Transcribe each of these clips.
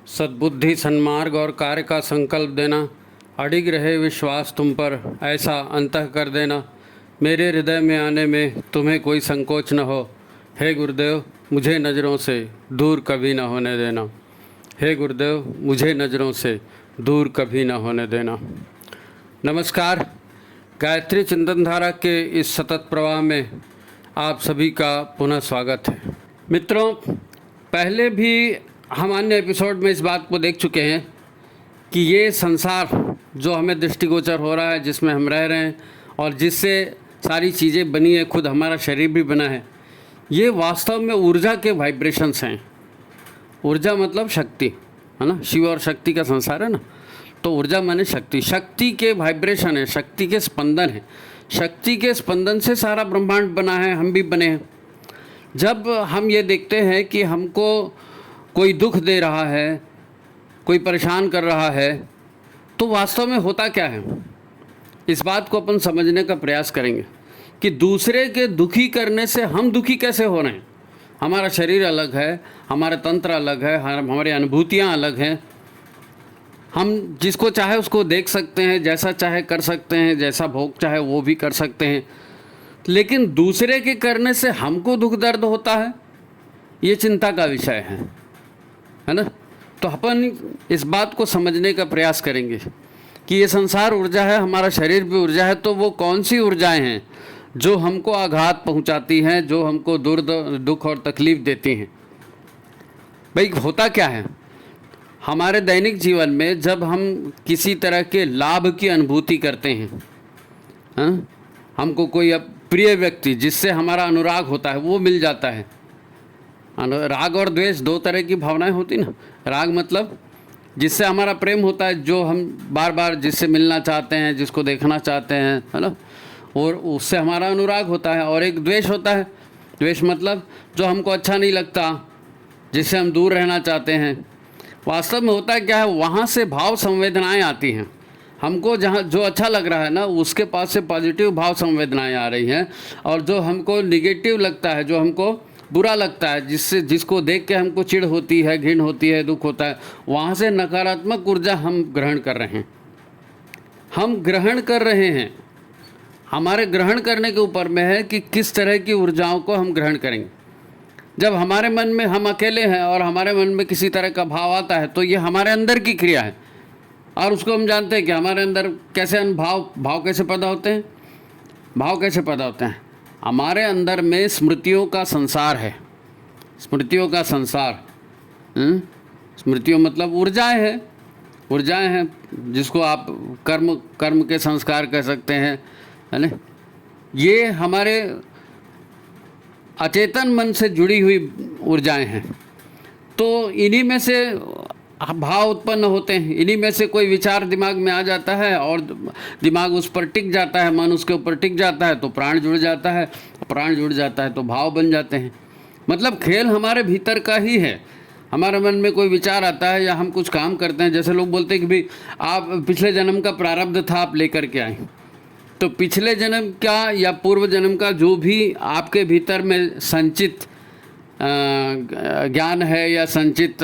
सद्बुद्धि, सन्मार्ग और कार्य का संकल्प देना, अडिग रहे विश्वास तुम पर, ऐसा अंतः कर देना, मेरे हृदय में आने में तुम्हें कोई संकोच न हो। हे गुरुदेव, मुझे नज़रों से दूर कभी न होने देना। हे गुरुदेव, मुझे नज़रों से दूर कभी न होने देना। नमस्कार। गायत्री चिंतन धारा के इस सतत प्रवाह में आप सभी का पुनः स्वागत है। मित्रों, पहले भी हम अन्य एपिसोड में इस बात को देख चुके हैं कि ये संसार जो हमें दृष्टिगोचर हो रहा है, जिसमें हम रह रहे हैं और जिससे सारी चीज़ें बनी है, खुद हमारा शरीर भी बना है, ये वास्तव में ऊर्जा के वाइब्रेशंस हैं। ऊर्जा मतलब शक्ति, है ना। शिव और शक्ति का संसार है ना, तो ऊर्जा माने शक्ति। शक्ति के वाइब्रेशन है, शक्ति के स्पंदन है। शक्ति के स्पंदन से सारा ब्रह्मांड बना है, हम भी बने हैं। जब हम ये देखते हैं कि हमको कोई दुख दे रहा है, कोई परेशान कर रहा है, तो वास्तव में होता क्या है, इस बात को अपन समझने का प्रयास करेंगे कि दूसरे के दुखी करने से हम दुखी कैसे हो रहे हैं। हमारा शरीर अलग है, हमारा तंत्र अलग है, हमारी अनुभूतियाँ अलग हैं। हम जिसको चाहे उसको देख सकते हैं, जैसा चाहे कर सकते हैं, जैसा भोग चाहे वो भी कर सकते हैं, लेकिन दूसरे के करने से हमको दुख दर्द होता है, ये चिंता का विषय है ना। तो अपन इस बात को समझने का प्रयास करेंगे कि ये संसार ऊर्जा है, हमारा शरीर भी ऊर्जा है। तो वो कौन सी ऊर्जाएं हैं जो हमको आघात पहुंचाती हैं, जो हमको दुख और तकलीफ़ देती हैं। भाई, होता क्या है हमारे दैनिक जीवन में, जब हम किसी तरह के लाभ की अनुभूति करते हैं, हाँ, हमको कोई प्रिय व्यक्ति जिससे हमारा अनुराग होता है वो मिल जाता है। राग और द्वेष दो तरह की भावनाएं होती ना। राग मतलब जिससे हमारा प्रेम होता है, जो हम बार बार जिससे मिलना चाहते हैं, जिसको देखना चाहते हैं, है ना, और उससे हमारा अनुराग होता है। और एक द्वेष होता है। द्वेष मतलब जो हमको अच्छा नहीं लगता, जिससे हम दूर रहना चाहते हैं। वास्तव में होता क्या है, वहाँ से भाव संवेदनाएं आती हैं। हमको जहाँ जो अच्छा लग रहा है ना, उसके पास से पॉजिटिव भाव संवेदनाएं आ रही हैं, और जो हमको निगेटिव लगता है, जो हमको बुरा लगता है, जिसको देख के हमको चिढ़ होती है, घिन होती है, दुख होता है, वहाँ से नकारात्मक ऊर्जा हम ग्रहण कर रहे हैं। हम ग्रहण कर रहे हैं। हमारे ग्रहण करने के ऊपर में है कि किस तरह की ऊर्जाओं को हम ग्रहण करेंगे। जब हमारे मन में, हम अकेले हैं और हमारे मन में किसी तरह का भाव आता है, तो ये हमारे अंदर की क्रिया है, और उसको हम जानते हैं कि हमारे अंदर कैसे भाव कैसे पैदा होते हैं। भाव कैसे पैदा होते हैं? हमारे अंदर में स्मृतियों का संसार है। स्मृतियों का संसार, स्मृतियों मतलब ऊर्जाएं हैं। ऊर्जाएं हैं जिसको आप कर्म के संस्कार कह सकते हैं, है ना। ये हमारे अचेतन मन से जुड़ी हुई ऊर्जाएं हैं। तो इन्हीं में से भाव उत्पन्न होते हैं। इन्हीं में से कोई विचार दिमाग में आ जाता है और दिमाग उस पर टिक जाता है, मन उसके ऊपर टिक जाता है, तो प्राण जुड़ जाता है। प्राण जुड़ जाता है तो भाव बन जाते हैं। मतलब खेल हमारे भीतर का ही है। हमारे मन में कोई विचार आता है या हम कुछ काम करते हैं, जैसे लोग बोलते हैं कि भाई आप पिछले जन्म का प्रारब्ध था, आप लेकर के आए। तो पिछले जन्म का या पूर्व जन्म का जो भी आपके भीतर में संचित ज्ञान है या संचित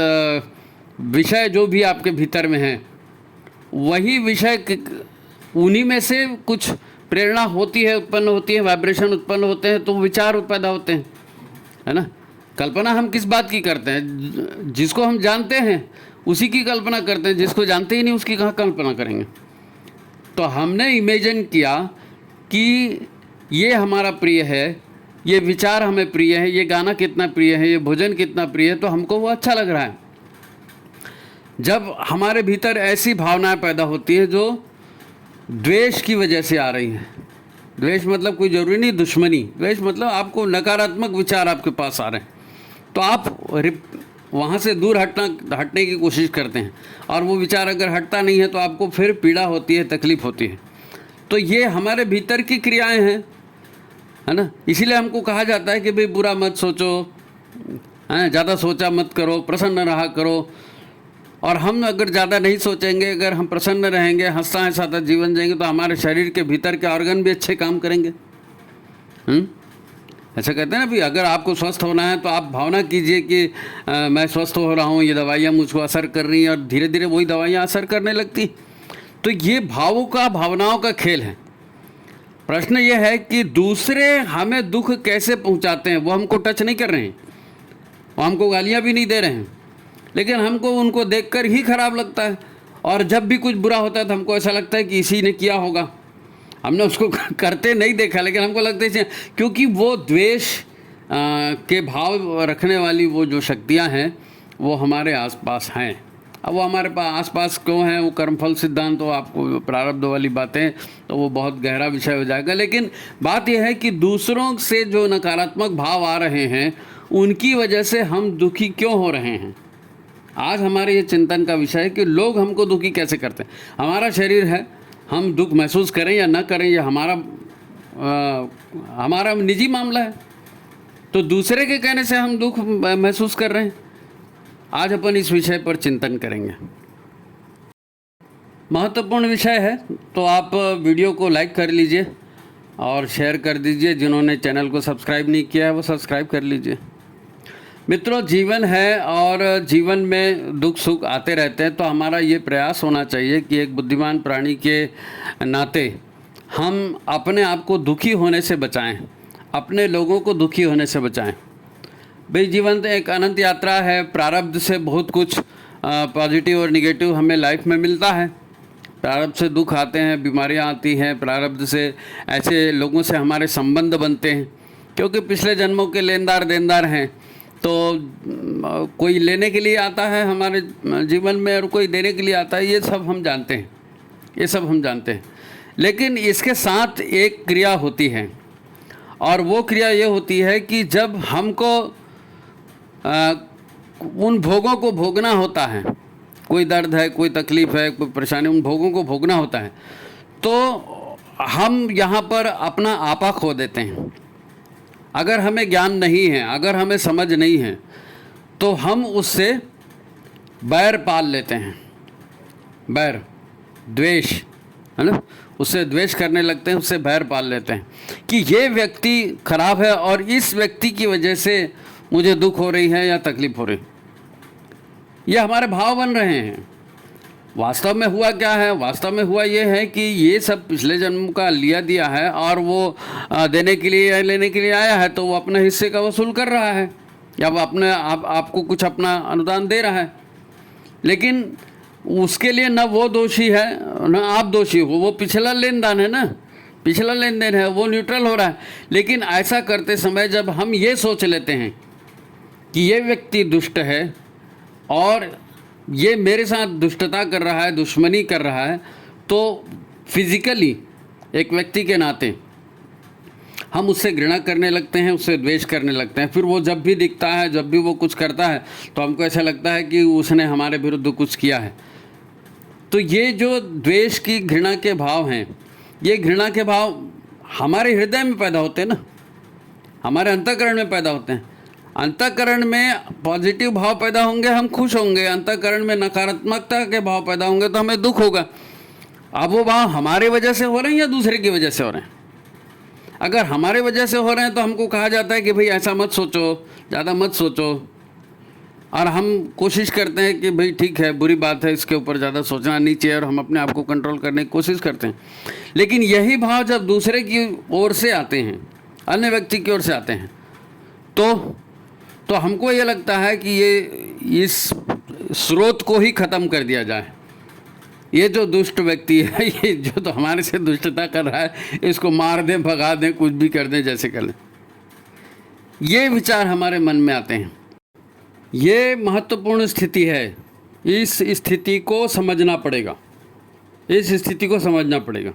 विषय जो भी आपके भीतर में है, वही विषय, उन्हीं में से कुछ प्रेरणा होती है, उत्पन्न होती है, वाइब्रेशन उत्पन्न होते हैं, तो विचार पैदा होते हैं, है ना। कल्पना हम किस बात की करते हैं? जिसको हम जानते हैं उसी की कल्पना करते हैं। जिसको जानते ही नहीं उसकी कहाँ कल्पना करेंगे। तो हमने इमेजिन किया कि ये हमारा प्रिय है, ये विचार हमें प्रिय है, ये गाना कितना प्रिय है, ये भोजन कितना प्रिय है, तो हमको वो अच्छा लग रहा है। जब हमारे भीतर ऐसी भावनाएं पैदा होती है जो द्वेष की वजह से आ रही हैं। द्वेष मतलब कोई ज़रूरी नहीं दुश्मनी। द्वेष मतलब आपको नकारात्मक विचार आपके पास आ रहे हैं, तो आप वहाँ से दूर हटने की कोशिश करते हैं, और वो विचार अगर हटता नहीं है तो आपको फिर पीड़ा होती है, तकलीफ़ होती है। तो ये हमारे भीतर की क्रियाएं हैं, है ना। इसीलिए हमको कहा जाता है कि भाई बुरा मत सोचो, हैं, ज़्यादा सोचा मत करो, प्रसन्न रहा करो। और हम अगर ज़्यादा नहीं सोचेंगे, अगर हम प्रसन्न रहेंगे, हंसता हंसाता जीवन जिएंगे, तो हमारे शरीर के भीतर के ऑर्गन भी अच्छे काम करेंगे। ऐसा कहते हैं ना भी, अगर आपको स्वस्थ होना है तो आप भावना कीजिए कि मैं स्वस्थ हो रहा हूँ, ये दवाइयाँ मुझको असर कर रही हैं, और धीरे धीरे वही दवाइयाँ असर करने लगती। तो ये भावनाओं का खेल है। प्रश्न ये है कि दूसरे हमें दुख कैसे पहुँचाते हैं, वो हमको टच नहीं कर रहे हैं, वो हमको गालियाँ भी नहीं दे रहे हैं, लेकिन हमको उनको देखकर ही खराब लगता है। और जब भी कुछ बुरा होता है तो हमको ऐसा लगता है कि इसी ने किया होगा, हमने उसको करते नहीं देखा, लेकिन हमको लगता है क्योंकि वो द्वेष के भाव रखने वाली वो जो शक्तियाँ हैं वो हमारे आसपास हैं। अब वो हमारे पास आसपास क्यों हैं, वो कर्मफल सिद्धांत, तो आपको प्रारब्ध वाली बातें, तो वो बहुत गहरा विषय हो जाएगा। लेकिन बात यह है कि दूसरों से जो नकारात्मक भाव आ रहे हैं उनकी वजह से हम दुखी क्यों हो रहे हैं। आज हमारे ये चिंतन का विषय है कि लोग हमको दुखी कैसे करते हैं। हमारा शरीर है, हम दुख महसूस करें या ना करें, यह हमारा निजी मामला है। तो दूसरे के कहने से हम दुख महसूस कर रहे हैं। आज अपन इस विषय पर चिंतन करेंगे। महत्वपूर्ण विषय है, तो आप वीडियो को लाइक कर लीजिए और शेयर कर दीजिए। जिन्होंने चैनल को सब्सक्राइब नहीं किया है वो सब्सक्राइब कर लीजिए। मित्रों, जीवन है और जीवन में दुख सुख आते रहते हैं, तो हमारा ये प्रयास होना चाहिए कि एक बुद्धिमान प्राणी के नाते हम अपने आप को दुखी होने से बचाएं, अपने लोगों को दुखी होने से बचाएं। भाई, जीवन एक अनंत यात्रा है। प्रारब्ध से बहुत कुछ पॉजिटिव और निगेटिव हमें लाइफ में मिलता है। प्रारब्ध से दुख आते हैं, बीमारियां आती हैं, प्रारब्ध से ऐसे लोगों से हमारे संबंध बनते हैं, क्योंकि पिछले जन्मों के लेनदार देनदार हैं। तो कोई लेने के लिए आता है हमारे जीवन में और कोई देने के लिए आता है, ये सब हम जानते हैं, ये सब हम जानते हैं। लेकिन इसके साथ एक क्रिया होती है, और वो क्रिया ये होती है कि जब हमको उन भोगों को भोगना होता है, कोई दर्द है, कोई तकलीफ़ है, कोई परेशानी, उन भोगों को भोगना होता है, तो हम यहाँ पर अपना आपा खो देते हैं। अगर हमें ज्ञान नहीं है, अगर हमें समझ नहीं है, तो हम उससे बैर पाल लेते हैं। बैर, द्वेष, है ना, उससे द्वेष करने लगते हैं, उससे बैर पाल लेते हैं कि ये व्यक्ति खराब है और इस व्यक्ति की वजह से मुझे दुख हो रही है या तकलीफ हो रही। ये हमारे भाव बन रहे हैं। वास्तव में हुआ क्या है? वास्तव में हुआ ये है कि ये सब पिछले जन्म का लिया दिया है, और वो देने के लिए या लेने के लिए आया है, तो वो अपने हिस्से का वसूल कर रहा है, या वो अपने आपको कुछ अपना अनुदान दे रहा है। लेकिन उसके लिए न वो दोषी है न आप दोषी हो, वो पिछला लेन देन है ना, पिछला लेन देन है, वो न्यूट्रल हो रहा है। लेकिन ऐसा करते समय जब हम ये सोच लेते हैं कि ये व्यक्ति दुष्ट है और ये मेरे साथ दुष्टता कर रहा है, दुश्मनी कर रहा है, तो फिज़िकली एक व्यक्ति के नाते हम उससे घृणा करने लगते हैं, उससे द्वेष करने लगते हैं। फिर वो जब भी दिखता है, जब भी वो कुछ करता है, तो हमको ऐसा लगता है कि उसने हमारे विरुद्ध कुछ किया है। तो ये जो द्वेष की घृणा के भाव हैं, ये घृणा के भाव हमारे हृदय में पैदा होते हैं ना, हमारे अंतःकरण में पैदा होते हैं। अंतःकरण में पॉजिटिव भाव पैदा होंगे, हम खुश होंगे। अंतःकरण में नकारात्मकता के भाव पैदा होंगे तो हमें दुख होगा। अब वो भाव हमारे वजह से हो रहे हैं या दूसरे की वजह से हो रहे हैं? अगर हमारे वजह से हो रहे हैं तो हमको कहा जाता है कि भाई ऐसा मत सोचो, ज़्यादा मत सोचो, और हम कोशिश करते हैं कि भाई ठीक है, बुरी बात है, इसके ऊपर ज़्यादा सोचना नहीं चाहिए, और हम अपने आप को कंट्रोल करने की कोशिश करते हैं। लेकिन यही भाव जब दूसरे की ओर से आते हैं, अन्य व्यक्ति की ओर से आते हैं, तो हमको ये लगता है कि ये इस स्रोत को ही ख़त्म कर दिया जाए। ये जो दुष्ट व्यक्ति है, ये जो तो हमारे से दुष्टता कर रहा है, इसको मार दें, भगा दें, कुछ भी कर दें, जैसे कर लें। ये विचार हमारे मन में आते हैं। ये महत्वपूर्ण स्थिति है। इस स्थिति को समझना पड़ेगा, इस स्थिति को समझना पड़ेगा,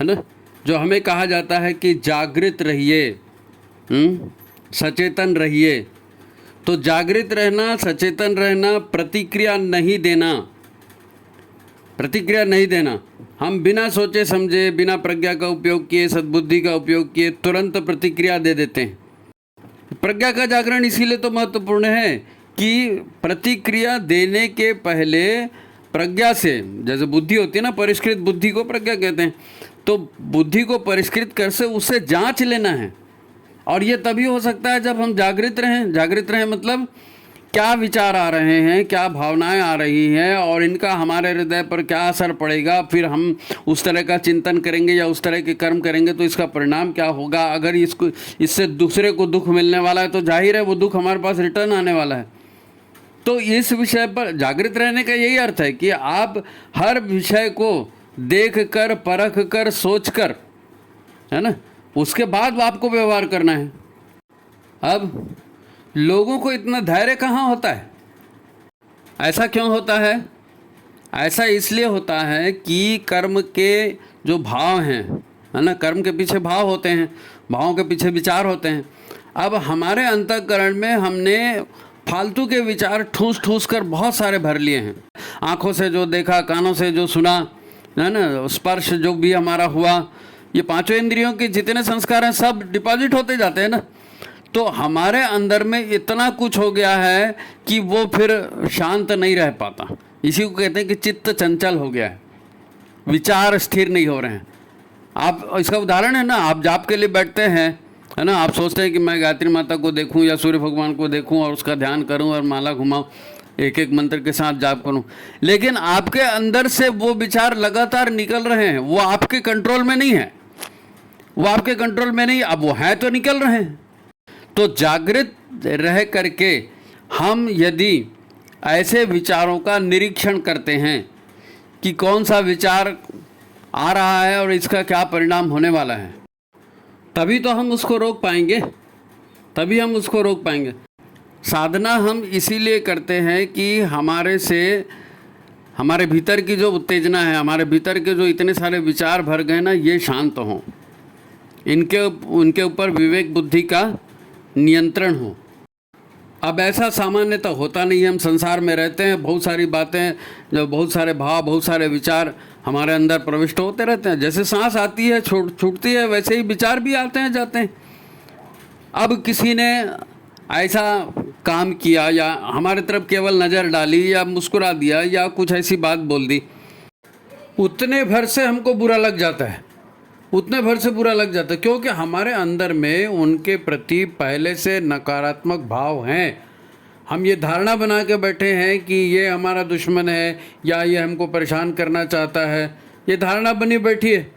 है ना। जो हमें कहा जाता है कि जागृत रहिए, सचेतन रहिए, तो जागृत रहना, सचेतन रहना, प्रतिक्रिया नहीं देना, प्रतिक्रिया नहीं देना। हम बिना सोचे समझे, बिना प्रज्ञा का उपयोग किए, सद्बुद्धि का उपयोग किए, तुरंत प्रतिक्रिया दे देते हैं। प्रज्ञा का जागरण इसीलिए तो महत्वपूर्ण है कि प्रतिक्रिया देने के पहले प्रज्ञा से, जैसे बुद्धि होती है ना, परिष्कृत बुद्धि को प्रज्ञा कहते हैं, तो बुद्धि को परिष्कृत कर से उससे जांच लेना है और ये तभी हो सकता है जब हम जागृत रहें। जागृत रहें मतलब क्या विचार आ रहे हैं, क्या भावनाएं आ रही हैं और इनका हमारे हृदय पर क्या असर पड़ेगा, फिर हम उस तरह का चिंतन करेंगे या उस तरह के कर्म करेंगे तो इसका परिणाम क्या होगा। अगर इससे दूसरे को दुख मिलने वाला है तो जाहिर है वो दुख हमारे पास रिटर्न आने वाला है। तो इस विषय पर जागृत रहने का यही अर्थ है कि आप हर विषय को देख कर, परख कर, सोच कर, है ना, उसके बाद आपको व्यवहार करना है। अब लोगों को इतना धैर्य कहाँ होता है? ऐसा क्यों होता है? ऐसा इसलिए होता है कि कर्म के जो भाव हैं, है ना, कर्म के पीछे भाव होते हैं, भावों के पीछे विचार होते हैं। अब हमारे अंतःकरण में हमने फालतू के विचार ठूस ठूस कर बहुत सारे भर लिए हैं। आँखों से जो देखा, कानों से जो सुना, है ना, स्पर्श जो भी हमारा हुआ, ये पांचों इंद्रियों के जितने संस्कार हैं सब डिपॉजिट होते जाते हैं ना। तो हमारे अंदर में इतना कुछ हो गया है कि वो फिर शांत नहीं रह पाता। इसी को कहते हैं कि चित्त चंचल हो गया है, विचार स्थिर नहीं हो रहे हैं। आप इसका उदाहरण है ना, आप जाप के लिए बैठते हैं, है ना, आप सोचते हैं कि मैं गायत्री माता को देखूं या सूर्य भगवान को देखूं और उसका ध्यान करूं और माला घुमाऊं, एक एक मंत्र के साथ जाप करूं, लेकिन आपके अंदर से वो विचार लगातार निकल रहे हैं। वो आपके कंट्रोल में नहीं है, वो आपके कंट्रोल में नहीं, अब वो है तो निकल रहे हैं। तो जागृत रह करके हम यदि ऐसे विचारों का निरीक्षण करते हैं कि कौन सा विचार आ रहा है और इसका क्या परिणाम होने वाला है, तभी तो हम उसको रोक पाएंगे, तभी हम उसको रोक पाएंगे। साधना हम इसीलिए करते हैं कि हमारे भीतर की जो उत्तेजना है, हमारे भीतर के जो इतने सारे विचार भर गए ना, ये शांत हों, उनके ऊपर विवेक बुद्धि का नियंत्रण हो। अब ऐसा सामान्यतः होता नहीं है। हम संसार में रहते हैं, बहुत सारी बातें, जो बहुत सारे भाव, बहुत सारे विचार हमारे अंदर प्रविष्ट होते रहते हैं। जैसे सांस आती है, छूटती है, वैसे ही विचार भी आते हैं, जाते हैं। अब किसी ने ऐसा काम किया या हमारे तरफ केवल नज़र डाली या मुस्कुरा दिया या कुछ ऐसी बात बोल दी, उतने भर से हमको बुरा लग जाता है, उतने भर से बुरा लग जाता है, क्योंकि हमारे अंदर में उनके प्रति पहले से नकारात्मक भाव हैं। हम ये धारणा बना के बैठे हैं कि ये हमारा दुश्मन है या ये हमको परेशान करना चाहता है, ये धारणा बनी बैठी है।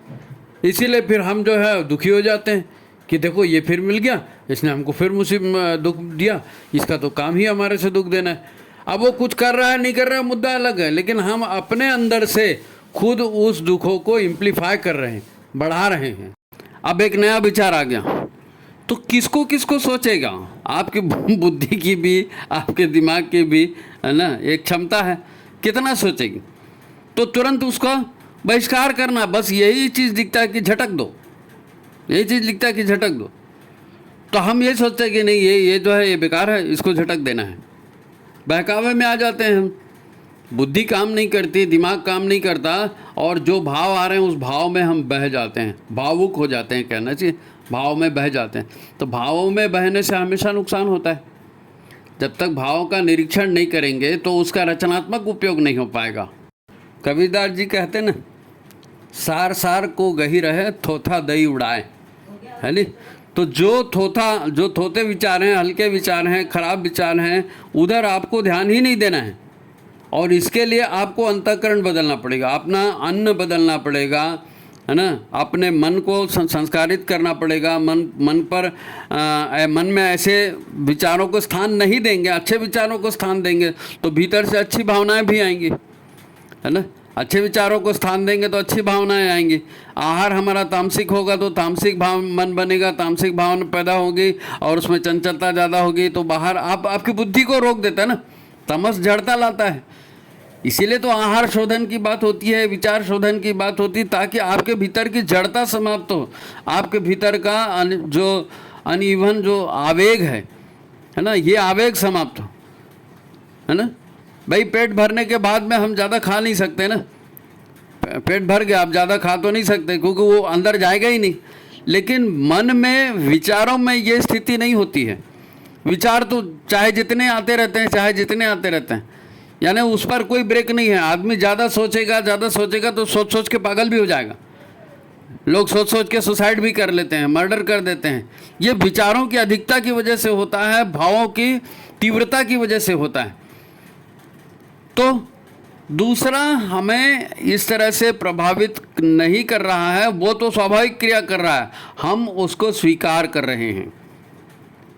इसीलिए फिर हम जो है दुखी हो जाते हैं कि देखो ये फिर मिल गया, इसने हमको फिर मुसीबत दुख दिया, इसका तो काम ही हमारे से दुख देना है। अब वो कुछ कर रहा है नहीं कर रहा है मुद्दा अलग है, लेकिन हम अपने अंदर से खुद उस दुखों को इम्प्लीफाई कर रहे हैं, बढ़ा रहे हैं। अब एक नया विचार आ गया तो किसको किसको सोचेगा? आपकी बुद्धि की भी, आपके दिमाग की भी, है ना, एक क्षमता है, कितना सोचेगी। तो तुरंत उसका बहिष्कार करना, बस यही चीज़ दिखता है कि झटक दो, यही चीज़ दिखता है कि झटक दो। तो हम ये सोचते हैं कि नहीं, ये जो है ये बेकार है, इसको झटक देना है। बहकावे में आ जाते हैं हम, बुद्धि काम नहीं करती, दिमाग काम नहीं करता, और जो भाव आ रहे हैं उस भाव में हम बह जाते हैं, भावुक हो जाते हैं, कहना चाहिए, भाव में बह जाते हैं। तो भावों में बहने से हमेशा नुकसान होता है। जब तक भावों का निरीक्षण नहीं करेंगे तो उसका रचनात्मक उपयोग नहीं हो पाएगा। कबीरदास जी कहते ना, सार सार को गही रहे, थोथा दही उड़ाए, है नी। तो जो थोथे विचार हैं, हल्के विचार हैं, खराब विचार हैं, उधर आपको ध्यान ही नहीं देना है। और इसके लिए आपको अंतःकरण बदलना पड़ेगा, अपना अन्न बदलना पड़ेगा, है ना, अपने मन को संस्कारित करना पड़ेगा। मन में ऐसे विचारों को स्थान नहीं देंगे, अच्छे विचारों को स्थान देंगे तो भीतर से अच्छी भावनाएं भी आएंगी, है ना। अच्छे विचारों को स्थान देंगे तो अच्छी भावनाएं आएंगी। आहार हमारा तामसिक होगा तो तामसिक भाव मन बनेगा, तामसिक भावना पैदा होगी और उसमें चंचलता ज़्यादा होगी, तो बाहर आपकी बुद्धि को रोक देता है ना, तमस जड़ता लाता है। इसीलिए तो आहार शोधन की बात होती है, विचार शोधन की बात होती है, ताकि आपके भीतर की जड़ता समाप्त हो, आपके भीतर का जो अनइवन जो आवेग है ना, ये आवेग समाप्त हो, है ना। भाई पेट भरने के बाद में हम ज़्यादा खा नहीं सकते ना, पेट भर गया, आप ज़्यादा खा तो नहीं सकते क्योंकि वो अंदर जाएगा ही नहीं। लेकिन मन में, विचारों में ये स्थिति नहीं होती है। विचार तो चाहे जितने आते रहते हैं, चाहे जितने आते रहते हैं, यानी उस पर कोई ब्रेक नहीं है। आदमी ज़्यादा सोचेगा तो सोच सोच के पागल भी हो जाएगा, लोग सोच सोच के सुसाइड भी कर लेते हैं, मर्डर कर देते हैं। ये विचारों की अधिकता की वजह से होता है, भावों की तीव्रता की वजह से होता है। तो दूसरा हमें इस तरह से प्रभावित नहीं कर रहा है, वो तो स्वाभाविक क्रिया कर रहा है, हम उसको स्वीकार कर रहे हैं।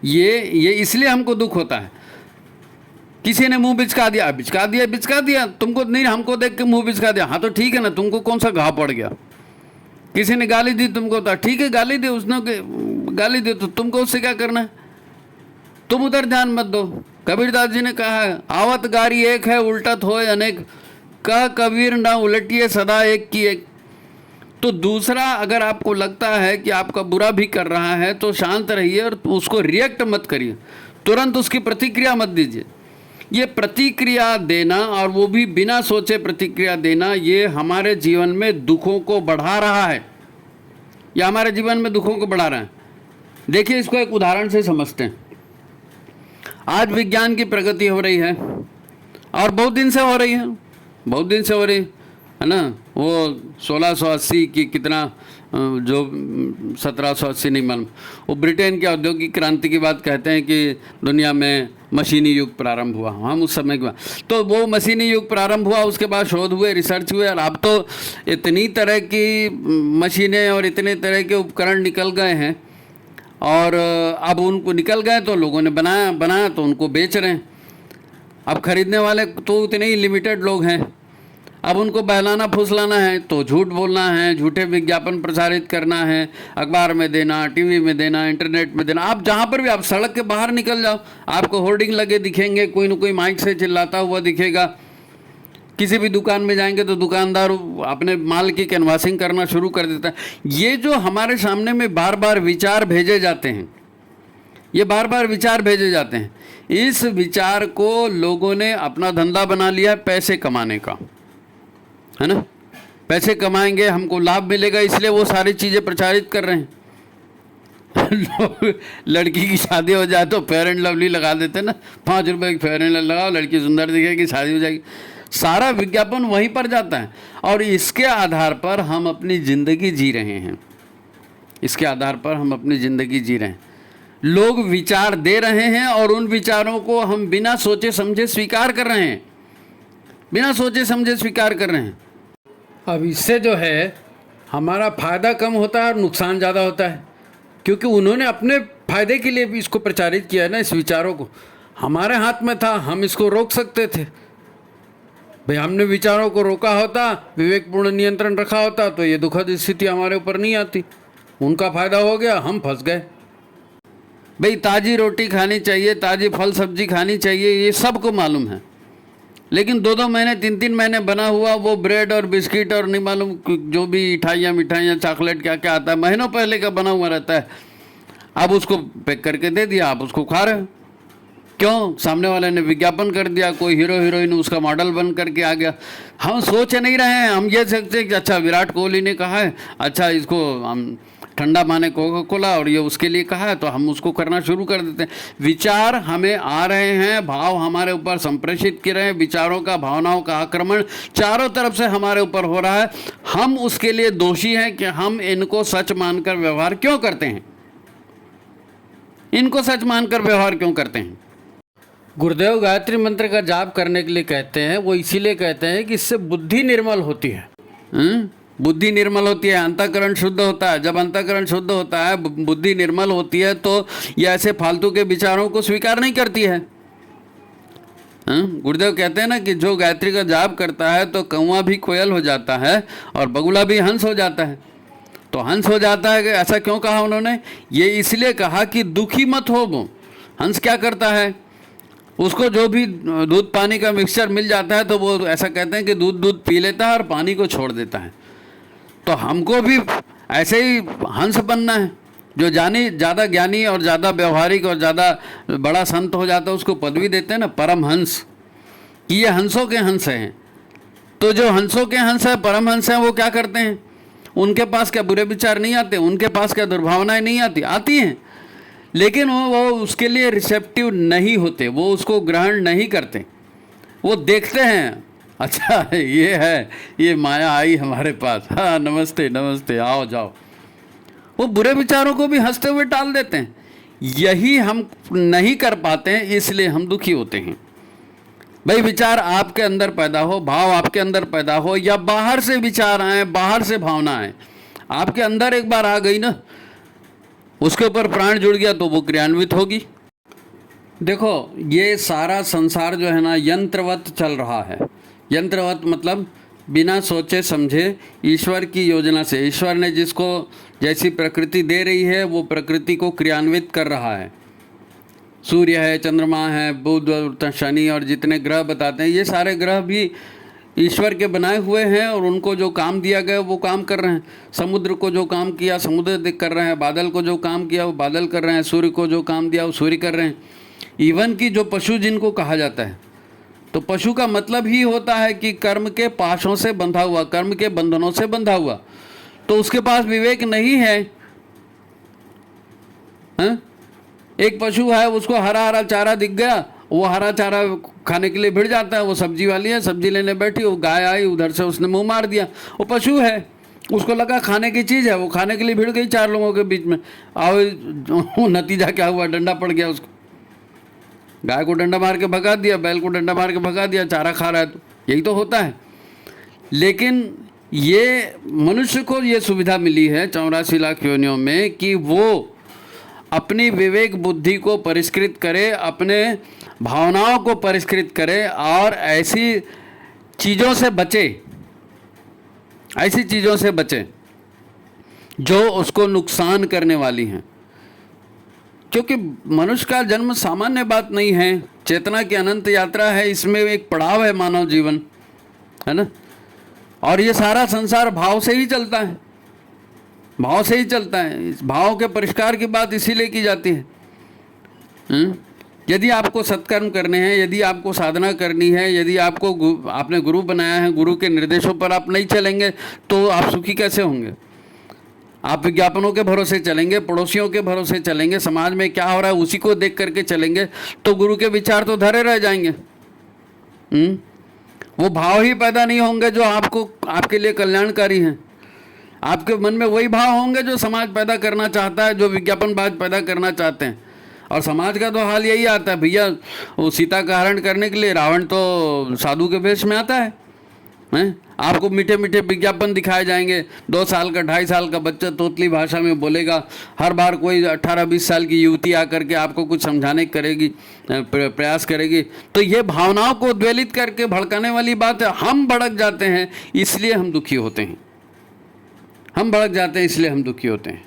ये इसलिए हमको दुख होता है। किसी ने मुंह बिचका दिया, तुमको नहीं, हमको देख के मुंह बिचका दिया, हाँ तो ठीक है ना, तुमको कौन सा घाव पड़ गया। किसी ने गाली दी तुमको, तो ठीक है गाली दी, उसने गाली दी तो तुमको उससे क्या करना है, तुम उधर ध्यान मत दो। कबीरदास जी ने कहा है, आवत गारी एक है उल्टत होए अनेक, कह कबीर ना उलटिए सदा एक की एक। तो दूसरा, अगर आपको लगता है कि आपका बुरा भी कर रहा है तो शांत रहिए और उसको रिएक्ट मत करिए, तुरंत उसकी प्रतिक्रिया मत दीजिए। ये प्रतिक्रिया देना, और वो भी बिना सोचे प्रतिक्रिया देना, ये हमारे जीवन में दुखों को बढ़ा रहा है। ये हमारे जीवन में दुखों को बढ़ा रहा है। देखिए, इसको एक उदाहरण से समझते हैं। आज विज्ञान की प्रगति हो रही है और बहुत दिन से हो रही है ना। वो 1680 की कितना, जो 1780 नहीं मालूम, वो ब्रिटेन के औद्योगिक क्रांति की बात कहते हैं कि दुनिया में मशीनी युग प्रारंभ हुआ। हम उस समय के बाद, तो वो मशीनी युग प्रारंभ हुआ, उसके बाद शोध हुए, रिसर्च हुए, और अब तो इतनी तरह की मशीनें और इतने तरह के उपकरण निकल गए हैं, और अब उनको निकल गए तो लोगों ने बनाया तो उनको बेच रहे हैं। अब खरीदने वाले तो इतने ही लिमिटेड लोग हैं। अब उनको बहलाना फुसलाना है तो झूठ बोलना है, झूठे विज्ञापन प्रसारित करना है, अखबार में देना, टीवी में देना, इंटरनेट में देना। आप जहाँ पर भी, आप सड़क के बाहर निकल जाओ, आपको होर्डिंग लगे दिखेंगे, कोई ना कोई माइक से चिल्लाता हुआ दिखेगा। किसी भी दुकान में जाएंगे तो दुकानदार अपने माल की कैनवासिंग करना शुरू कर देता है। ये जो हमारे सामने में बार बार विचार भेजे जाते हैं, इस विचार को लोगों ने अपना धंधा बना लिया है, पैसे कमाने का, है ना। पैसे कमाएंगे, हमको लाभ मिलेगा, इसलिए वो सारी चीज़ें प्रचारित कर रहे हैं। लड़की की शादी हो जाए तो फेयर एंड लवली लगा देते ना, 5 रुपए की फेयर एंड लवली लगाओ, लड़की सुंदर दिखेगी, शादी हो जाएगी। सारा विज्ञापन वहीं पर जाता है, और इसके आधार पर हम अपनी ज़िंदगी जी रहे हैं। लोग विचार दे रहे हैं और उन विचारों को हम बिना सोचे समझे स्वीकार कर रहे हैं। अब इससे जो है हमारा फ़ायदा कम होता है और नुकसान ज़्यादा होता है, क्योंकि उन्होंने अपने फ़ायदे के लिए भी इसको प्रचारित किया है ना। इस विचारों को हमारे हाथ में था, हम इसको रोक सकते थे। भाई, हमने विचारों को रोका होता, विवेकपूर्ण नियंत्रण रखा होता, तो ये दुखद स्थिति हमारे ऊपर नहीं आती। उनका फ़ायदा हो गया, हम फंस गए। भाई, ताज़ी रोटी खानी चाहिए, ताज़ी फल सब्जी खानी चाहिए, ये सबको मालूम है, लेकिन 2-2 महीने 3-3 महीने बना हुआ वो ब्रेड और बिस्किट और नहीं मालूम जो भी मिठाइयाँ चॉकलेट क्या क्या आता है, महीनों पहले का बना हुआ रहता है। अब उसको पैक करके दे दिया, आप उसको खा रहे हो। क्यों? सामने वाले ने विज्ञापन कर दिया, कोई हीरो हीरोइन उसका मॉडल बन करके आ गया। हम सोच नहीं रहे हैं, हम ये सोचते कि अच्छा विराट कोहली ने कहा है, अच्छा इसको हम ठंडा माने कोका कोला, और ये उसके लिए कहा है तो हम उसको करना शुरू कर देते हैं। विचार हमें आ रहे हैं, भाव हमारे ऊपर संप्रेषित कर रहे हैं, विचारों का, भावनाओं का आक्रमण चारों तरफ से हमारे ऊपर हो रहा है। हम उसके लिए दोषी हैं कि हम इनको सच मानकर व्यवहार क्यों करते हैं। गुरुदेव गायत्री मंत्र का जाप करने के लिए कहते हैं, वो इसीलिए कहते हैं कि इससे बुद्धि निर्मल होती है। बुद्धि निर्मल होती है, अंतःकरण शुद्ध होता है। जब अंतःकरण शुद्ध होता है, बुद्धि निर्मल होती है, तो ये ऐसे फालतू के विचारों को स्वीकार नहीं करती है। गुरुदेव कहते हैं ना कि जो गायत्री का जाप करता है तो कौवा भी कोयल हो जाता है और बगुला भी हंस हो जाता है। तो हंस हो जाता है, ऐसा क्यों कहा उन्होंने? ये इसलिए कहा कि दुखी मत हो। वो हंस क्या करता है, उसको जो भी दूध पानी का मिक्सचर मिल जाता है तो वो ऐसा कहते हैं कि दूध पी लेता है और पानी को छोड़ देता है। तो हमको भी ऐसे ही हंस बनना है। जो ज़्यादा ज्ञानी और ज़्यादा व्यवहारिक और ज़्यादा बड़ा संत हो जाता है उसको पदवी देते हैं ना, परम हंस, कि ये हंसों के हंस हैं। तो जो हंसों के हंस है, परम हंस हैं, वो क्या करते हैं? उनके पास क्या बुरे विचार नहीं आते, उनके पास क्या दुर्भावनाएं नहीं आती हैं, लेकिन वो उसके लिए रिसेप्टिव नहीं होते, वो उसको ग्रहण नहीं करते। वो देखते हैं अच्छा ये है, ये माया आई हमारे पास। हाँ नमस्ते नमस्ते, आओ जाओ। वो बुरे विचारों को भी हंसते हुए टाल देते हैं। यही हम नहीं कर पाते हैं, इसलिए हम दुखी होते हैं। भाई विचार आपके अंदर पैदा हो, भाव आपके अंदर पैदा हो, या बाहर से विचार आए, बाहर से भावना आए, आपके अंदर एक बार आ गई ना, उसके ऊपर प्राण जुड़ गया तो वो क्रियान्वित होगी। देखो ये सारा संसार जो है ना यंत्रवत चल रहा है। यंत्रवत मतलब बिना सोचे समझे ईश्वर की योजना से, ईश्वर ने जिसको जैसी प्रकृति दे रही है वो प्रकृति को क्रियान्वित कर रहा है। सूर्य है, चंद्रमा है, बुध, शनि और जितने ग्रह बताते हैं, ये सारे ग्रह भी ईश्वर के बनाए हुए हैं और उनको जो काम दिया गया वो काम कर रहे हैं। समुद्र को जो काम किया समुद्र कर रहे हैं, बादल को जो काम किया वो बादल कर रहे हैं, सूर्य को जो काम दिया वो सूर्य कर रहे हैं। इवन कि जो पशु जिनको कहा जाता है, तो पशु का मतलब ही होता है कि कर्म के पाशों से बंधा हुआ, कर्म के बंधनों से बंधा हुआ, तो उसके पास विवेक नहीं है। हाँ? एक पशु है, उसको हरा हरा चारा दिख गया, वो हरा चारा खाने के लिए भिड़ जाता है। वो सब्जी वाली है, सब्जी लेने बैठी, वो गाय आई, उधर से उसने मुंह मार दिया। वो पशु है, उसको लगा खाने की चीज़ है, वो खाने के लिए भिड़ गई चार लोगों के बीच में। आओ नतीजा क्या हुआ, डंडा पड़ गया उसको। गाय को डंडा मार के भगा दिया, बैल को डंडा मार के भगा दिया, चारा खा रहा है, तो यही तो होता है। लेकिन ये मनुष्य को ये सुविधा मिली है 84 लाख योनियों में कि वो अपनी विवेक बुद्धि को परिष्कृत करे, अपने भावनाओं को परिष्कृत करे और ऐसी चीज़ों से बचे, ऐसी चीज़ों से बचे जो उसको नुकसान करने वाली हैं। क्योंकि मनुष्य का जन्म सामान्य बात नहीं है, चेतना की अनंत यात्रा है, इसमें एक पड़ाव है मानव जीवन, है ना। और ये सारा संसार भाव से ही चलता है, भाव से ही चलता है। इस भाव के परिष्कार की बात इसीलिए की जाती है। यदि आपको सत्कर्म करने हैं, यदि आपको साधना करनी है, यदि आपको आपने गुरु बनाया है, गुरु के निर्देशों पर आप नहीं चलेंगे तो आप सुखी कैसे होंगे। आप विज्ञापनों के भरोसे चलेंगे, पड़ोसियों के भरोसे चलेंगे, समाज में क्या हो रहा है उसी को देख करके चलेंगे तो गुरु के विचार तो धरे रह जाएंगे। वो भाव ही पैदा नहीं होंगे जो आपको, आपके लिए कल्याणकारी हैं। आपके मन में वही भाव होंगे जो समाज पैदा करना चाहता है, जो विज्ञापनबाज पैदा करना चाहते हैं। और समाज का तो हाल यही आता है, भैया वो सीता का हरण करने के लिए रावण तो साधु के वेश में आता है, हैं? आपको मीठे मीठे विज्ञापन दिखाए जाएंगे। 2 साल का 2.5 साल का बच्चा तोतली भाषा में बोलेगा, हर बार कोई 18-20 साल की युवती आकर के आपको कुछ समझाने करेगी, प्रयास करेगी। तो ये भावनाओं को उद्वेलित करके भड़काने वाली बात है। हम भड़क जाते हैं इसलिए हम दुखी होते हैं, हम भड़क जाते हैं इसलिए हम दुखी होते हैं।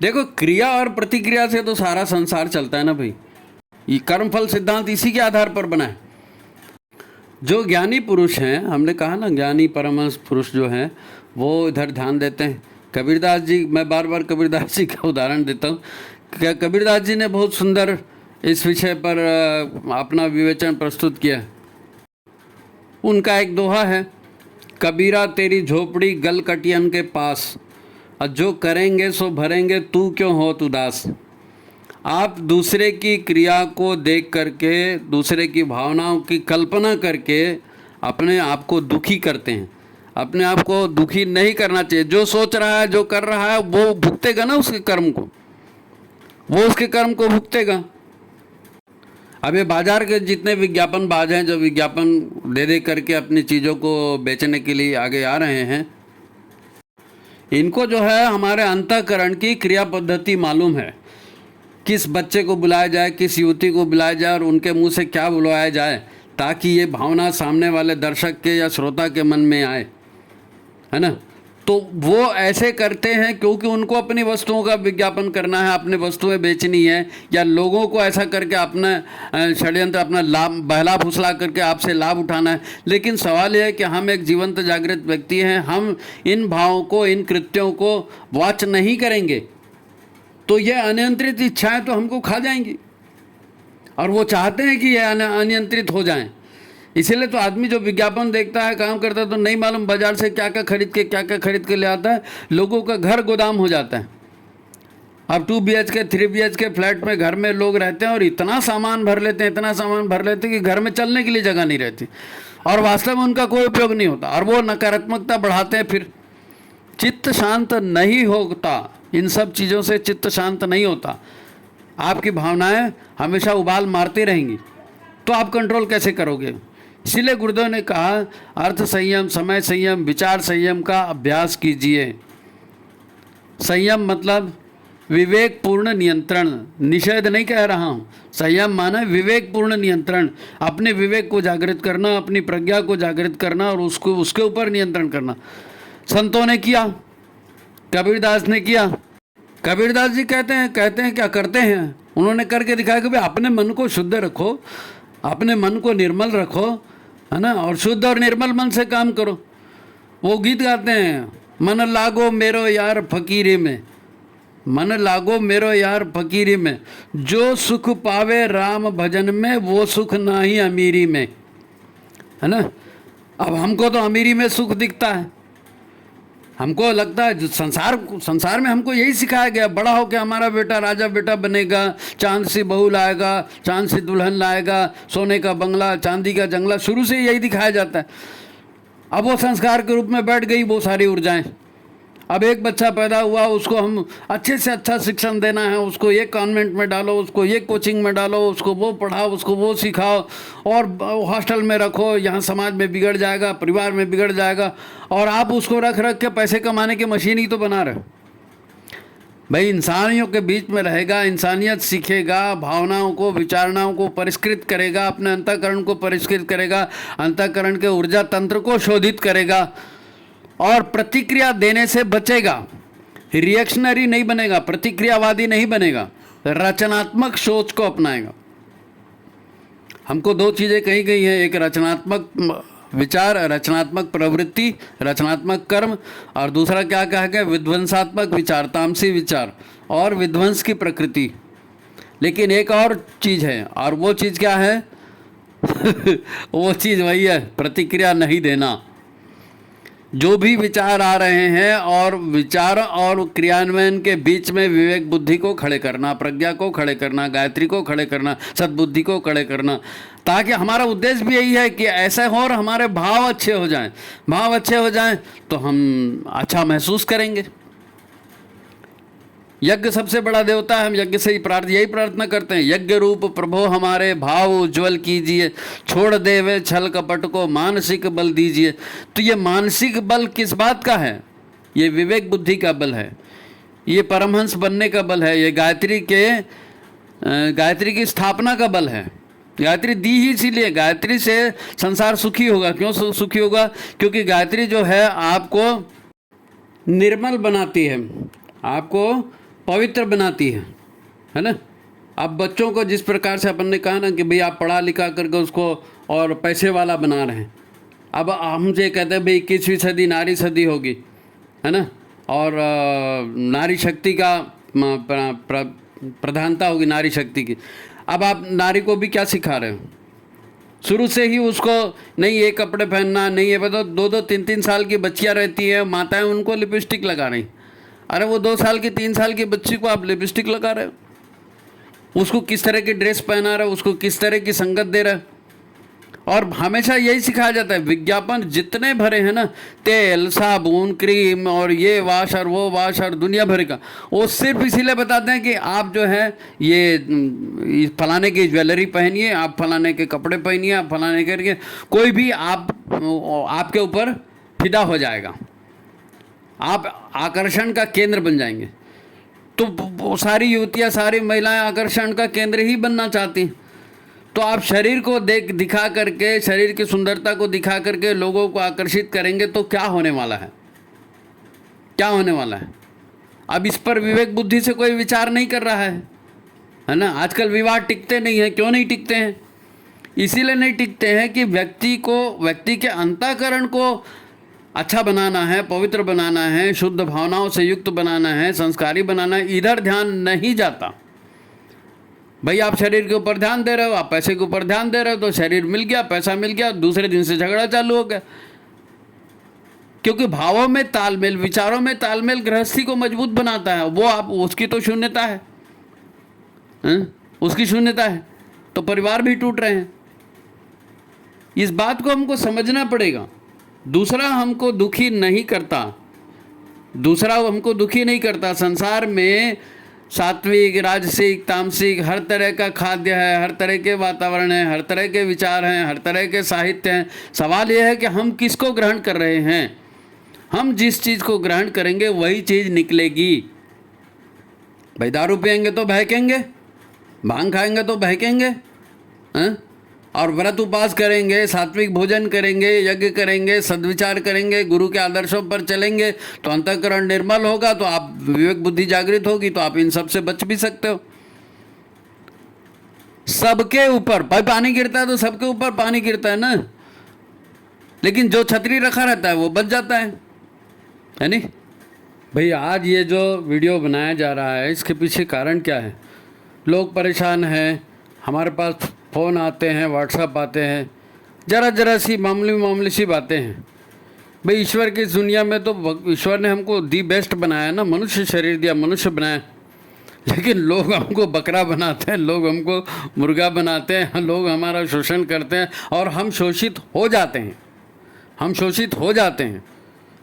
देखो क्रिया और प्रतिक्रिया से तो सारा संसार चलता है ना भाई। ये कर्मफल सिद्धांत इसी के आधार पर बना है। जो ज्ञानी पुरुष हैं, हमने कहा ना ज्ञानी परमहंस पुरुष जो हैं वो इधर ध्यान देते हैं। कबीरदास जी, मैं बार बार कबीरदास जी का उदाहरण देता हूँ। क्या कबीरदास जी ने बहुत सुंदर इस विषय पर अपना विवेचन प्रस्तुत किया। उनका एक दोहा है, कबीरा तेरी झोपड़ी गल कटियन के पास, और जो करेंगे सो भरेंगे तू क्यों हो उदास। आप दूसरे की क्रिया को देख करके, दूसरे की भावनाओं की कल्पना करके अपने आप को दुखी करते हैं। अपने आप को दुखी नहीं करना चाहिए। जो सोच रहा है, जो कर रहा है, वो भुगतेगा ना उसके कर्म को, वो उसके कर्म को भुगतेगा। अब ये बाजार के जितने विज्ञापन बाज हैं जो विज्ञापन दे दे करके अपनी चीज़ों को बेचने के लिए आगे आ रहे हैं, इनको जो है हमारे अंतःकरण की क्रिया पद्धति मालूम है। किस बच्चे को बुलाया जाए, किस युवती को बुलाया जाए और उनके मुंह से क्या बुलवाया जाए ताकि ये भावना सामने वाले दर्शक के या श्रोता के मन में आए, है ना। तो वो ऐसे करते हैं क्योंकि उनको अपनी वस्तुओं का विज्ञापन करना है, अपनी वस्तुएं बेचनी है, या लोगों को ऐसा करके अपना षड्यंत्र, अपना लाभ बहला फुसला करके आपसे लाभ उठाना है। लेकिन सवाल यह है कि हम एक जीवंत जागृत व्यक्ति हैं, हम इन भावों को, इन कृत्यों को वॉच नहीं करेंगे तो ये अनियंत्रित इच्छाएं तो हमको खा जाएंगी। और वो चाहते हैं कि ये अनियंत्रित हो जाएं। इसीलिए तो आदमी जो विज्ञापन देखता है, काम करता है, तो नहीं मालूम बाजार से क्या क्या खरीद के ले आता है। लोगों का घर गोदाम हो जाता है। अब 2 BHK 3 BHK फ्लैट में घर में लोग रहते हैं और इतना सामान भर लेते हैं, इतना सामान भर लेते हैं कि घर में चलने के लिए जगह नहीं रहती और वास्तव में उनका कोई उपयोग नहीं होता और वो नकारात्मकता बढ़ाते हैं। फिर चित्त शांत नहीं होता, इन सब चीज़ों से चित्त शांत नहीं होता। आपकी भावनाएं हमेशा उबाल मारती रहेंगी, तो आप कंट्रोल कैसे करोगे? इसीलिए गुरुदेव ने कहा अर्थ संयम, समय संयम, विचार संयम का अभ्यास कीजिए। संयम मतलब विवेकपूर्ण नियंत्रण, निषेध नहीं कह रहा हूँ। संयम माना विवेकपूर्ण नियंत्रण, अपने विवेक को जागृत करना, अपनी प्रज्ञा को जागृत करना और उसको उसके ऊपर नियंत्रण करना। संतों ने किया, कबीरदास ने किया। कबीरदास जी कहते हैं क्या करते हैं, उन्होंने करके दिखाया कि भाई अपने मन को शुद्ध रखो, अपने मन को निर्मल रखो, है ना, और शुद्ध और निर्मल मन से काम करो। वो गीत गाते हैं, मन लागो मेरो यार फकीरी में, मन लागो मेरो यार फकीरी में, जो सुख पावे राम भजन में वो सुख नाही अमीरी में, है ना। अब हमको तो अमीरी में सुख दिखता है, हमको लगता है संसार में हमको यही सिखाया गया, बड़ा हो के हमारा बेटा राजा बेटा बनेगा, चांद सी बहू लाएगा, चांद सी दुल्हन लाएगा, सोने का बंगला, चांदी का जंगला, शुरू से यही दिखाया जाता है। अब वो संस्कार के रूप में बैठ गई वो सारी ऊर्जाएं। अब एक बच्चा पैदा हुआ, उसको हम अच्छे से अच्छा शिक्षण देना है, उसको ये कॉन्वेंट में डालो, उसको ये कोचिंग में डालो, उसको वो पढ़ाओ, उसको वो सिखाओ और हॉस्टल में रखो, यहाँ समाज में बिगड़ जाएगा, परिवार में बिगड़ जाएगा, और आप उसको रख के पैसे कमाने की मशीन ही तो बना रहे। भाई इंसानियों के बीच में रहेगा, इंसानियत सीखेगा, भावनाओं को, विचारणाओं को परिष्कृत करेगा, अपने अंतःकरण को परिष्कृत करेगा, अंतःकरण के ऊर्जा तंत्र को शोधित करेगा और प्रतिक्रिया देने से बचेगा। रिएक्शनरी नहीं बनेगा, प्रतिक्रियावादी नहीं बनेगा, रचनात्मक सोच को अपनाएगा। हमको दो चीज़ें कही गई हैं, एक रचनात्मक विचार, रचनात्मक प्रवृत्ति, रचनात्मक कर्म, और दूसरा क्या कहा गया, विध्वंसात्मक विचार, तामसी विचार और विध्वंस की प्रकृति। लेकिन एक और चीज़ है, और वो चीज़ क्या है? वो चीज़ वही है, प्रतिक्रिया नहीं देना। जो भी विचार आ रहे हैं और विचार और क्रियान्वयन के बीच में विवेक बुद्धि को खड़े करना, प्रज्ञा को खड़े करना, गायत्री को खड़े करना, सद्बुद्धि को खड़े करना, ताकि हमारा उद्देश्य भी यही है कि ऐसा हो और हमारे भाव अच्छे हो जाएं। भाव अच्छे हो जाएं तो हम अच्छा महसूस करेंगे। यज्ञ सबसे बड़ा देवता है, हम यज्ञ से ही यही प्रार्थना करते हैं, यज्ञ रूप प्रभो हमारे भाव उज्ज्वल कीजिए, छोड़ देवे छल कपट को मानसिक बल दीजिए। तो ये मानसिक बल किस बात का है? ये विवेक बुद्धि का बल है, ये परमहंस बनने का बल है, ये गायत्री की स्थापना का बल है। गायत्री दी ही इसीलिए, गायत्री से संसार सुखी होगा। क्यों सुखी होगा? क्योंकि गायत्री जो है आपको निर्मल बनाती है, आपको पवित्र बनाती है ना। अब बच्चों को जिस प्रकार से अपन ने कहा ना कि भाई आप पढ़ा लिखा करके उसको और पैसे वाला बना रहे हैं, अब हमसे कहते हैं भाई 21वीं सदी नारी सदी होगी, है ना, और नारी शक्ति का प्रधानता होगी, नारी शक्ति की। अब आप नारी को भी क्या सिखा रहे हो? शुरू से ही उसको नहीं ये कपड़े पहनना, नहीं ये बताओ, 2-2 3-3 साल की बच्चियाँ रहती हैं, माताएं उनको लिपस्टिक लगा रही। अरे वो 2 साल की 3 साल की बच्ची को आप लिपस्टिक लगा रहे हो, उसको किस तरह की ड्रेस पहना रहे हो, उसको किस तरह की संगत दे रहे हो। और हमेशा यही सिखाया जाता है, विज्ञापन जितने भरे हैं ना, तेल, साबुन, क्रीम और ये वाश और वो वाश और दुनिया भर का, वो सिर्फ इसीलिए बताते हैं कि आप जो है ये फलाने की ज्वेलरी पहनिए, आप फलाने के कपड़े पहनिए, आप फलाने करके कोई भी आपके ऊपर फिदा हो जाएगा, आप आकर्षण का केंद्र बन जाएंगे। तो सारी युवतियाँ, सारी महिलाएं आकर्षण का केंद्र ही बनना चाहती। तो आप शरीर को दिखा करके, शरीर की सुंदरता को दिखा करके लोगों को आकर्षित करेंगे तो क्या होने वाला है? क्या होने वाला है? अब इस पर विवेक बुद्धि से कोई विचार नहीं कर रहा है ना। आजकल विवाह टिकते नहीं हैं। क्यों नहीं टिकते हैं? इसीलिए नहीं टिकते हैं कि व्यक्ति के अंतःकरण को अच्छा बनाना है, पवित्र बनाना है, शुद्ध भावनाओं से युक्त बनाना है, संस्कारी बनाना है, इधर ध्यान नहीं जाता। भाई आप शरीर के ऊपर ध्यान दे रहे हो, आप पैसे के ऊपर ध्यान दे रहे हो, तो शरीर मिल गया, पैसा मिल गया, दूसरे दिन से झगड़ा चालू हो गया। क्योंकि भावों में तालमेल, विचारों में तालमेल गृहस्थी को मजबूत बनाता है। वो आप उसकी तो शून्यता है, उसकी शून्यता है, तो परिवार भी टूट रहे हैं। इस बात को हमको समझना पड़ेगा। दूसरा हमको दुखी नहीं करता, दूसरा हमको दुखी नहीं करता। संसार में सात्विक, राजसिक, तामसिक हर तरह का खाद्य है, हर तरह के वातावरण है, हर तरह के विचार हैं, हर तरह के साहित्य हैं। सवाल यह है कि हम किसको ग्रहण कर रहे हैं। हम जिस चीज़ को ग्रहण करेंगे वही चीज़ निकलेगी। भाई दारू पियेंगे तो बहकेंगे, भांग खाएंगे तो बहकेंगे, हैं? और व्रत उपवास करेंगे, सात्विक भोजन करेंगे, यज्ञ करेंगे, सद्विचार करेंगे, गुरु के आदर्शों पर चलेंगे तो अंतःकरण निर्मल होगा, तो आप विवेक बुद्धि जागृत होगी, तो आप इन सब से बच भी सकते हो। सबके ऊपर भाई पानी गिरता है तो सबके ऊपर पानी गिरता है ना, लेकिन जो छतरी रखा रहता है वो बच जाता है नहीं। भाई आज ये जो वीडियो बनाया जा रहा है इसके पीछे कारण क्या है? लोग परेशान हैं, हमारे पास फ़ोन आते हैं, व्हाट्सएप आते हैं, ज़रा सी मामूली सी बातें हैं। भाई ईश्वर की इस दुनिया में तो ईश्वर ने हमको दी बेस्ट बनाया ना, मनुष्य शरीर दिया, मनुष्य बनाया, लेकिन लोग हमको बकरा बनाते हैं, लोग हमको मुर्गा बनाते हैं, लोग हमारा शोषण करते हैं और हम शोषित हो जाते हैं, हम शोषित हो जाते हैं,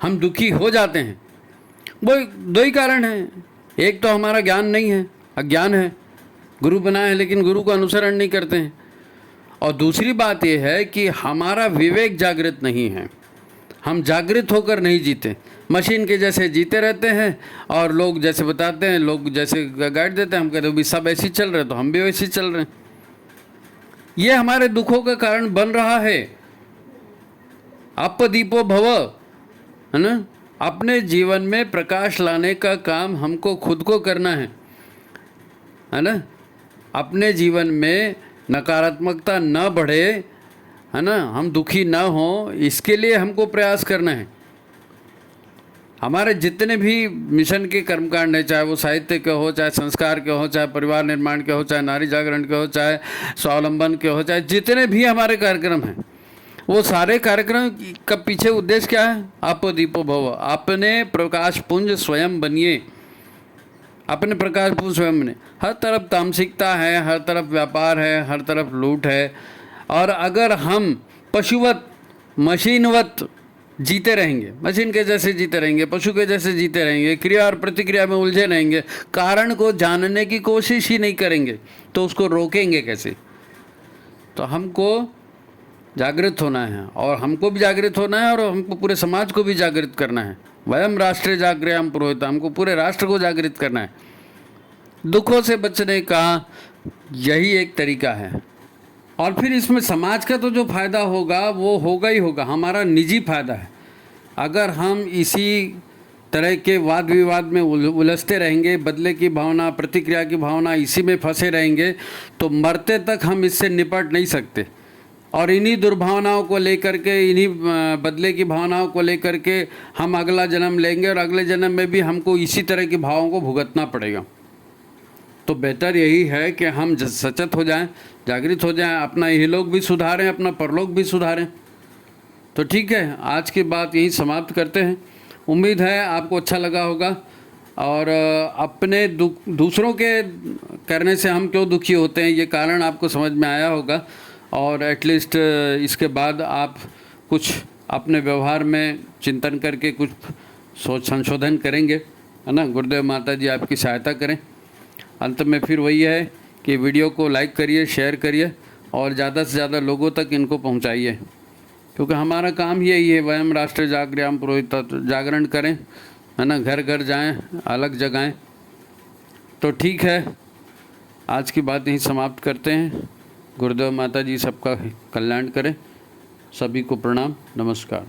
हम दुखी हो जाते हैं। वो दो ही कारण हैं। एक तो हमारा ज्ञान नहीं है, अज्ञान है, गुरु बनाए हैं लेकिन गुरु का अनुसरण नहीं करते हैं। और दूसरी बात यह है कि हमारा विवेक जागृत नहीं है, हम जागृत होकर नहीं जीते, मशीन के जैसे जीते रहते हैं। और लोग जैसे बताते हैं, लोग जैसे गाइड देते हैं, हम कहते हैं भी सब ऐसे ही चल रहे, तो हम भी वैसे ही चल रहे हैं। ये हमारे दुखों का कारण बन रहा है। अपदीपो भव, है ना। अपने जीवन में प्रकाश लाने का काम हमको खुद को करना है ना। अपने जीवन में नकारात्मकता न बढ़े, है ना, हम दुखी न हों, इसके लिए हमको प्रयास करना है। हमारे जितने भी मिशन के कर्मकांड है, चाहे वो साहित्य के हो, चाहे संस्कार के हो, चाहे परिवार निर्माण के हो, चाहे नारी जागरण के हो, चाहे स्वावलंबन के हो, चाहे जितने भी हमारे कार्यक्रम हैं, वो सारे कार्यक्रम का पीछे उद्देश्य क्या है? आपो दीपो भव, अपने प्रकाश पुंज स्वयं बनिए, अपने प्रकाश पुंज स्वयं बने। हर तरफ तामसिकता है, हर तरफ व्यापार है, हर तरफ लूट है। और अगर हम पशुवत, मशीनवत जीते रहेंगे, मशीन के जैसे जीते रहेंगे, पशु के जैसे जीते रहेंगे, क्रिया और प्रतिक्रिया में उलझे रहेंगे, कारण को जानने की कोशिश ही नहीं करेंगे, तो उसको रोकेंगे कैसे? तो हमको जागृत होना है, और हमको भी जागृत होना है, और हमको पूरे समाज को भी जागृत करना है। वयम राष्ट्रे जागृयाम पुरोहिता, हमको पूरे राष्ट्र को जागृत करना है। दुखों से बचने का यही एक तरीका है। और फिर इसमें समाज का तो जो फ़ायदा होगा वो होगा ही होगा, हमारा निजी फ़ायदा है। अगर हम इसी तरह के वाद विवाद में उलझते रहेंगे, बदले की भावना, प्रतिक्रिया की भावना, इसी में फंसे रहेंगे, तो मरते तक हम इससे निपट नहीं सकते। और इन्हीं दुर्भावनाओं को लेकर के, इन्हीं बदले की भावनाओं को लेकर के हम अगला जन्म लेंगे, और अगले जन्म में भी हमको इसी तरह की भावों को भुगतना पड़ेगा। तो बेहतर यही है कि हम सचेत हो जाएं, जागृत हो जाएं, अपना इहलोक भी सुधारें, अपना परलोक भी सुधारें। तो ठीक है, आज की बात यही समाप्त करते हैं। उम्मीद है आपको अच्छा लगा होगा, और अपने दूसरों के करने से हम क्यों दुखी होते हैं ये कारण आपको समझ में आया होगा। और एटलीस्ट इसके बाद आप कुछ अपने व्यवहार में चिंतन करके कुछ सोच संशोधन करेंगे, है ना। गुरुदेव माता जी आपकी सहायता करें। अंत में फिर वही है कि वीडियो को लाइक करिए, शेयर करिए, और ज़्यादा से ज़्यादा लोगों तक इनको पहुंचाइए, क्योंकि हमारा काम यही है, वयम राष्ट्र जागृयाम पुरोहिता, जागरण करें, है ना, घर घर जाएं, अलग जगाएं। तो ठीक है, आज की बात यहीं समाप्त करते हैं। गुरुदेव माता जी सबका कल्याण करें। सभी को प्रणाम, नमस्कार।